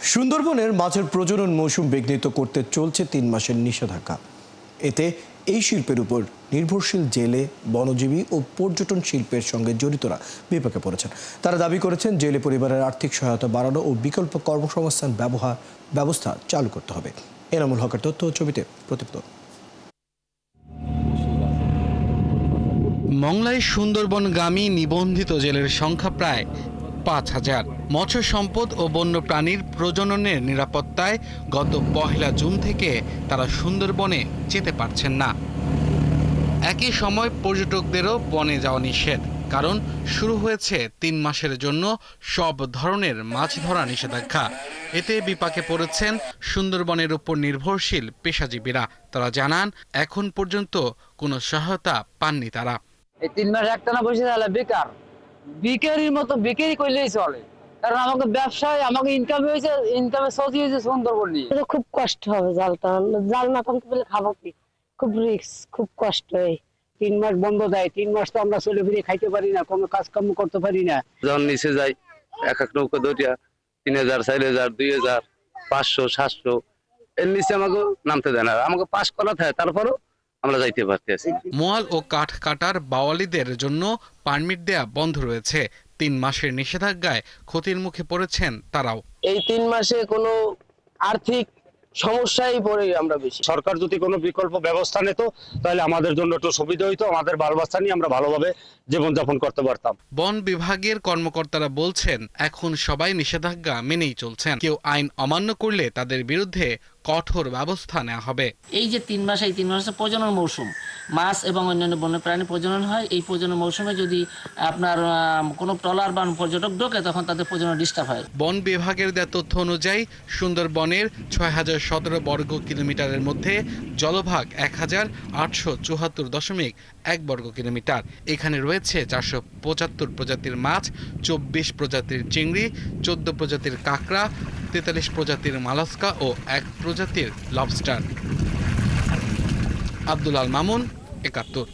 সুন্দরবনের মাছের প্রজনন মৌসুম বিঘ্নিত করতে চলছে ৩ মাসের নিষেধাজ্ঞা। এতে এই শিল্পের উপর নির্ভরশীল জেলে, বনজীবী ও পর্যটন শিল্পের সঙ্গে জড়িতরা বিপাকে পড়েছেন। তারা দাবি করেছেন জেলে পরিবারের আর্থিক সহায়তা বাড়ানো ও বিকল্প কর্মসংস্থান ব্যবস্থা চালু করতে হবে। এনামুল হকের তথ্য ও ছবিতে প্রতিবেদন। মংলাই সুন্দরবনগামী নিবন্ধিত জেলের সংখ্যা প্রায় ৫,০০০। মৎস্য সম্পদ ও বন্যপ্রাণীর প্রজননের নিরাপত্তায় গত ১ জুন থেকে তারা সুন্দরবনে যেতে পারছেন না। একই সময় পর্যটকদেরও বনে যাওয়া নিষেধ, কারণ শুরু হয়েছে ৩ মাসের জন্য সব ধরনের মাছ ধরা নিষেধাজ্ঞা। এতে বিপাকে পড়েছেন সুন্দরবনের উপর নির্ভরশীল পেশাজীবীরা। তারা জানান, এখন পর্যন্ত কোনো সহায়তা পাননি তারা। এই ৩ মাস একটানা বসে তাহলে বেকার, বিকারির মতো বিক্রি করলেই চলে। কারণ আমাকে ব্যবসায় আমাকে ইনকাম হয়েছে, ইনকামের সোর্স হয়েছে সুন্দরবন নিয়ে। খুব কষ্ট হবে জাল না টানতে পেলে খাবো কি, খুব রিস্ক, খুব কষ্ট হয়। ৩ মাস বন্ধ দেয়, ৩ মাস তো আমরা চলে ফিরে খাইতে পারি না, কোনো কাজকর্ম করতে পারি না। যখন নিচে যাই এক নৌকা ধরিয়া ৩,০০০, ৪,০০০, ২,০০০, ৫০০, ৭০০ এর নিচে আমাকে নামতে দেয় না। আমাকে পাস করা থাকে, তারপরও আমরা যাইতে পারতেছি। মোয়াল ও কাঠ কাটার বাওয়ালিদের জন্য পারমিট দেয়া বন্ধ রয়েছে। ৩ মাসের নিষেধাজ্ঞায় ক্ষতির মুখে পড়েছেন তারাও। এই ৩ মাসে কোনো আর্থিক সমস্যায় পড়ে আমরা বেশি। সরকার যদি কোনো বিকল্প ব্যবস্থা নিত তাহলে আমাদের জন্য একটু সুবিধা হইতো, আমাদের বাল বাচ্চা নিয়ে আমরা ভালোভাবে জীবনযাপন করতে পারতাম। বন বিভাগের কর্মকর্তারা বলছেন, এখন সবাই নিষেধাজ্ঞা মেনেই চলছেন। কেউ আইন অমান্য করলে তাদের বিরুদ্ধে কঠোর ব্যবস্থা নেওয়া হবে। এই যে ৩ মাস, এই ৩ মাসে প্রজনন মৌসুম, মাছ এবং অন্যান্য বন্যপ্রাণী প্রজনন হয়। এই প্রজনন মৌসুমে যদি আপনার কোনো ট্রলার বা পর্যটক ঢোকে, তখন তাদের প্রজনন ডিস্টার্ব হয়। বন বিভাগের দেওয়া তথ্য অনুযায়ী সুন্দরবনের ৬,০১৭ বর্গ কিলোমিটারের মধ্যে জলভাগ ১,৮৭৪.১ বর্গ কিলোমিটার। এখানে রয়েছে ৪৭৫ প্রজাতির মাছ, ২৪ প্রজাতির চিংড়ি, ১৪ প্রজাতির কাঁকড়া, ৪৩ প্রজাতির মালাস্কা ও ১ প্রজাতির লবস্টার। আব্দুল আল মামুন, ৭১।